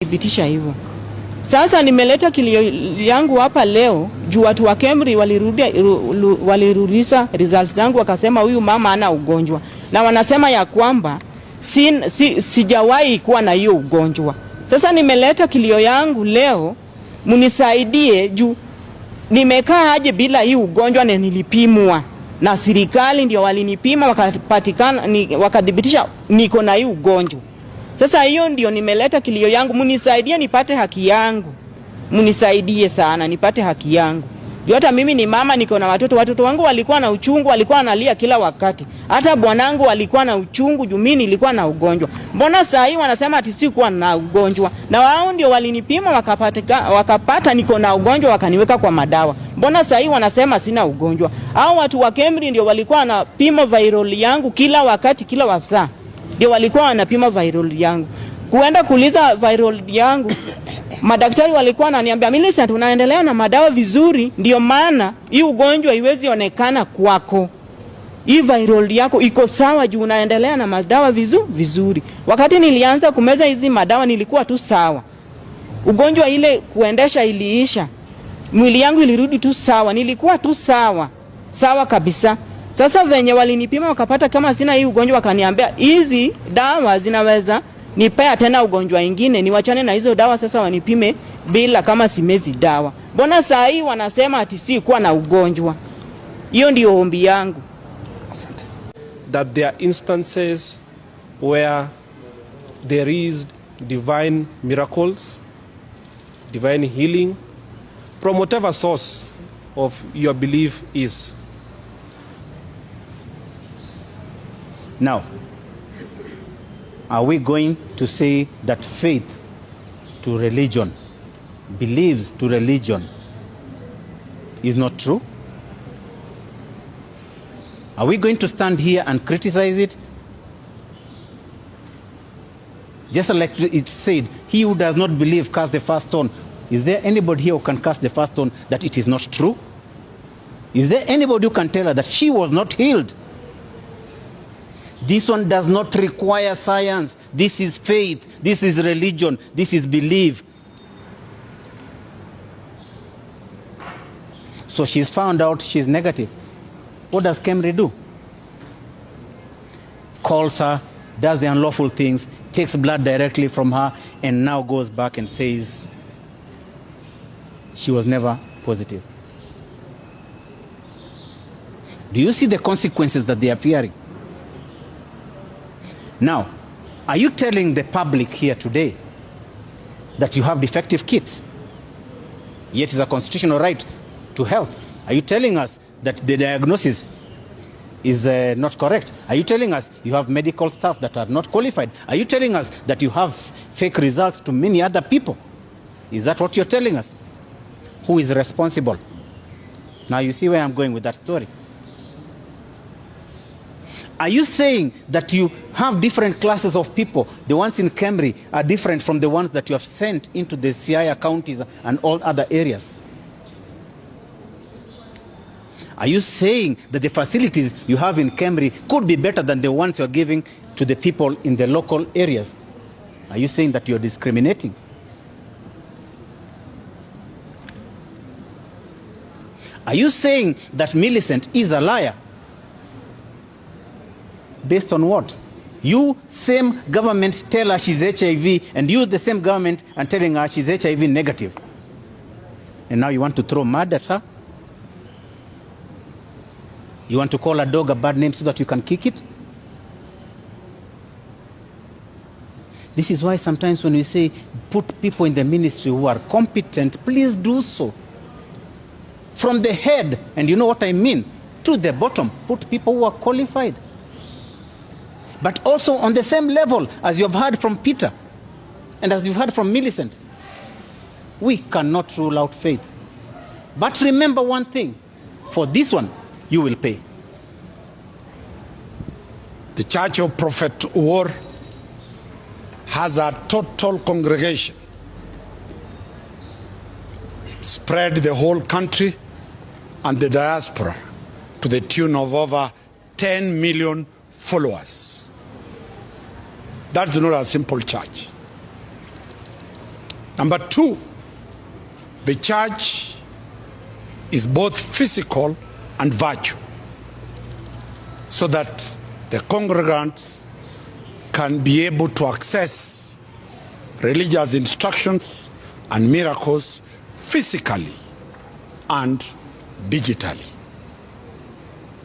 Thibitisha hivyo. Sasa nimeleta kilio yangu hapa leo juu watu wa Kemri walirudisha results zangu wakasema huyu mama hana ugonjwa. Na wanasema ya kwamba sijawahi kuwa na hiyo ugonjwa. Sasa nimeleta kilio yangu leo, munisaidie juu nimekaa aje bila hii ugonjwa na nilipimwa. Na serikali ndio walinipima wakadhibitisha niko na hii ugonjwa. Sasa hiyo ndio nimeleta kilio yangu, munisaidie nipate haki yangu. Munisaidie sana nipate haki yangu. Ndio hata mimi ni mama, niko na watoto wangu walikuwa na uchungu, walikuwa wanalia kila wakati. Hata bwanangu walikuwa na uchungu juu mimi nilikuwa na ugonjwa. Mbona saa hii wanasema ati sikuwa na ugonjwa? Na wao ndio walinipima wakapata niko na ugonjwa wakaniweka kwa madawa. Mbona saa hii wanasema sina ugonjwa? Hao watu wa Kemri ndio walikuwa wanapima viral yangu kila wakati kila wasaa. Ndio walikuwa wanapima viral yangu. Kuenda kuuliza viral yangu, madaktari walikuwa wananiambia Millicent unaendelea na madawa vizuri, ndio maana hii ugonjwa haiwezi onekana kwako. Hii viral yako iko sawa juu unaendelea na madawa vizuri. Wakati nilianza kumeza hizi madawa nilikuwa tu sawa. Ugonjwa ile kuendesha iliisha. Mwili yangu ilirudi tu sawa, nilikuwa tu sawa. Sawa kabisa. Sasa venye walinipima wakapata kama sina hii ugonjwa wakaniambia hizi dawa zinaweza nipea tena ugonjwa ingine, niwachane na hizo dawa sasa wanipime bila kama simezi dawa. Mbona saa hii wanasema ati si kuwa na ugonjwa? Hiyo ndio ombi yangu. That there are instances where there is divine miracles, divine healing from whatever source of your belief is. Now, are we going to say that faith to religion, beliefs to religion, is not true? Are we going to stand here and criticize it? Just like it said, he who does not believe cast the first stone. Is there anybody here who can cast the first stone that it is not true? Is there anybody who can tell her that she was not healed? This one does not require science. This is faith. This is religion. This is belief. So she's found out she's negative. What does Kemri do? Calls her, does the unlawful things, takes blood directly from her, and now goes back and says she was never positive. Do you see the consequences that they are fearing? Now, are you telling the public here today that you have defective kits, yet it's a constitutional right to health? Are you telling us that the diagnosis is not correct? Are you telling us you have medical staff that are not qualified? Are you telling us that you have fake results to many other people? Is that what you're telling us? Who is responsible? Now you see where I'm going with that story. Are you saying that you have different classes of people? The ones in Kemri are different from the ones that you have sent into the Siaya counties and all other areas? Are you saying that the facilities you have in Kemri could be better than the ones you're giving to the people in the local areas? Are you saying that you're discriminating? Are you saying that Millicent is a liar? Based on what? You, same government, tell her she's HIV, and you, the same government, are telling her she's HIV negative. And now you want to throw mud at her? You want to call a dog a bad name so that you can kick it? This is why sometimes when we say put people in the ministry who are competent, please do so. From the head, and you know what I mean, to the bottom, put people who are qualified. But also on the same level as you have heard from Peter and as you've heard from Millicent, we cannot rule out faith. But remember one thing, for this one, you will pay. The Church of Prophet War has a total congregation spread the whole country and the diaspora to the tune of over 10 million followers. That's not a simple church. Number two, the church is both physical and virtual, so that the congregants can be able to access religious instructions and miracles physically and digitally.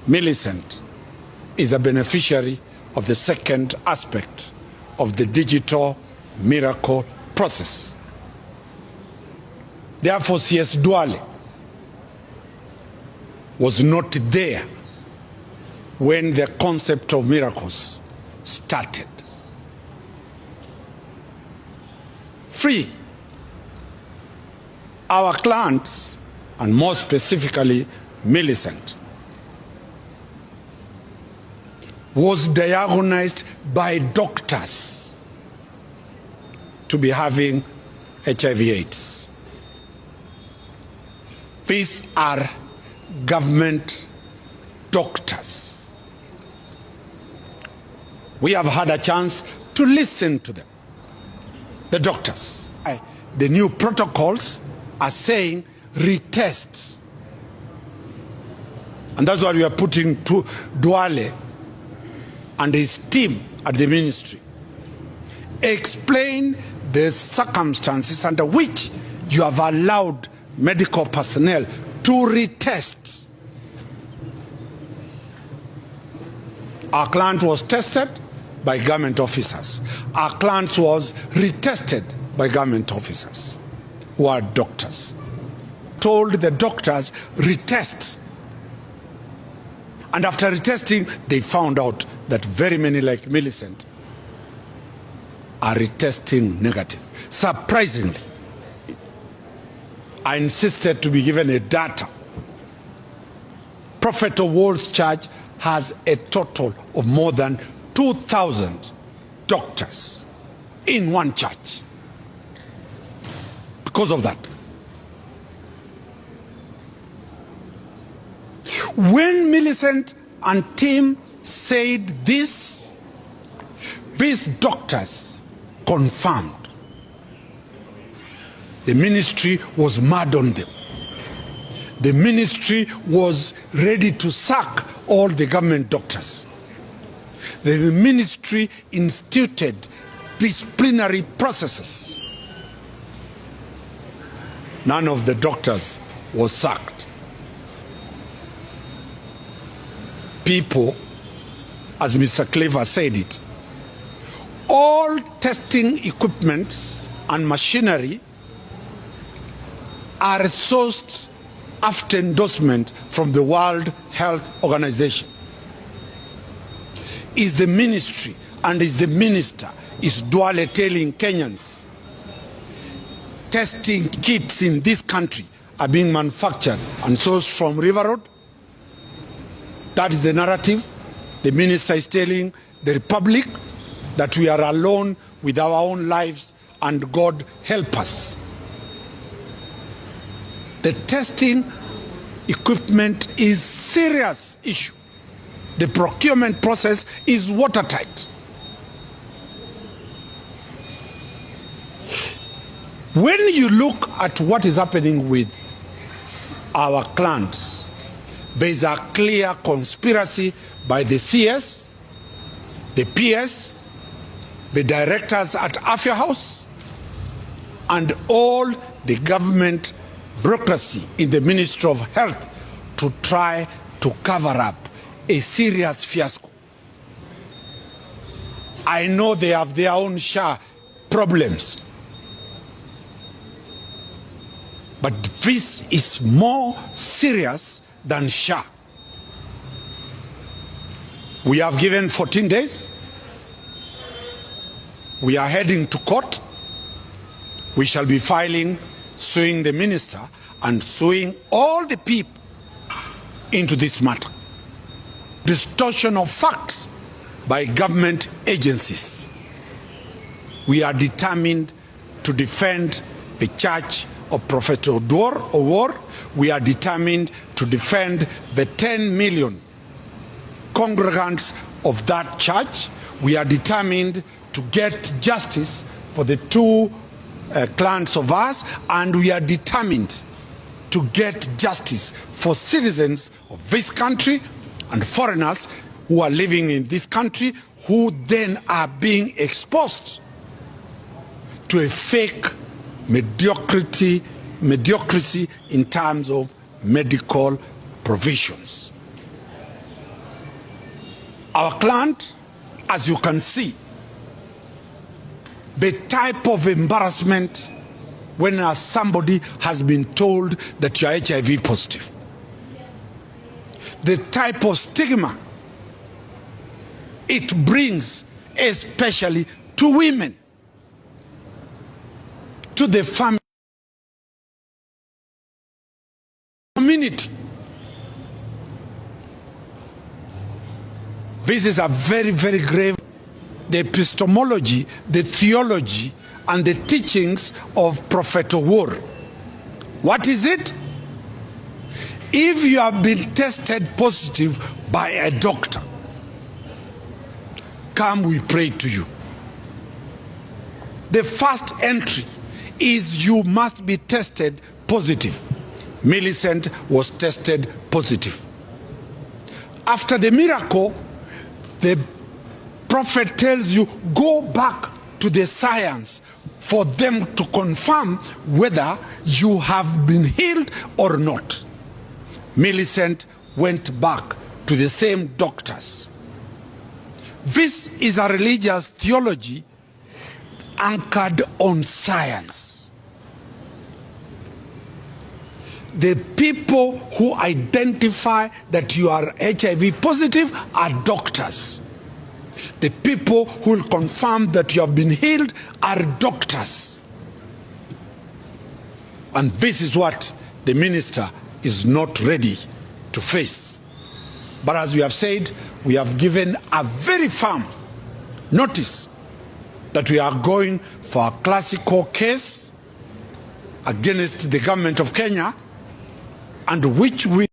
Millicent is a beneficiary of the second aspect of the digital miracle process. Therefore, C.S. Duale was not there when the concept of miracles started. Three, our clients, and more specifically Millicent, was diagnosed by doctors to be having HIV/AIDS. These are government doctors. We have had a chance to listen to them, the doctors. The new protocols are saying retest. And that's what we are putting to Duale and his team at the ministry. Explain the circumstances under which you have allowed medical personnel to retest. Our client was tested by government officers. Our client was retested by government officers who are doctors. Told the doctors, retest. And after retesting, they found out that very many, like Millicent, are retesting negative. Surprisingly, I insisted to be given a data. Prophet of World's Church has a total of more than 2,000 doctors in one church. Because of that. When Millicent and team said this, these doctors confirmed. The ministry was mad on them. The ministry was ready to sack all the government doctors. The ministry instituted disciplinary processes. None of the doctors was sacked. People, as Mr. Cleaver said it, all testing equipments and machinery are sourced after endorsement from the World Health Organization. Is the ministry and is the minister, is Duale telling Kenyans, testing kits in this country are being manufactured and sourced from River Road? That is the narrative. The minister is telling the Republic that we are alone with our own lives and God help us. The testing equipment is a serious issue. The procurement process is watertight. When you look at what is happening with our clients, there is a clear conspiracy by the CS, the PS, the directors at Afya House, and all the government bureaucracy in the Ministry of Health to try to cover up a serious fiasco. I know they have their own share problems, but this is more serious than SHA. We have given 14 days. We are heading to court. We shall be filing, suing the minister and suing all the people into this matter. Distortion of facts by government agencies. We are determined to defend the Church of Prophet Owor. We are determined to defend the 10 million congregants of that church. We are determined to get justice for the two clients of ours, and we are determined to get justice for citizens of this country and foreigners who are living in this country, who then are being exposed to a fake mediocrity in terms of medical provisions. Our client, as you can see, the type of embarrassment when somebody has been told that you are HIV positive, the type of stigma it brings, especially to women, to the family community. This is a very, very grave. The epistemology, the theology, and the teachings of Prophet War. What is it? If you have been tested positive by a doctor, come, we pray to you. The first entry is you must be tested positive. Millicent was tested positive. After the miracle, the prophet tells you, go back to the science for them to confirm whether you have been healed or not. Millicent went back to the same doctors. This is a religious theology anchored on science. The people who identify that you are HIV positive are doctors. The people who will confirm that you have been healed are doctors. And this is what the minister is not ready to face. But as we have said, we have given a very firm notice that we are going for a classical case against the government of Kenya, and which we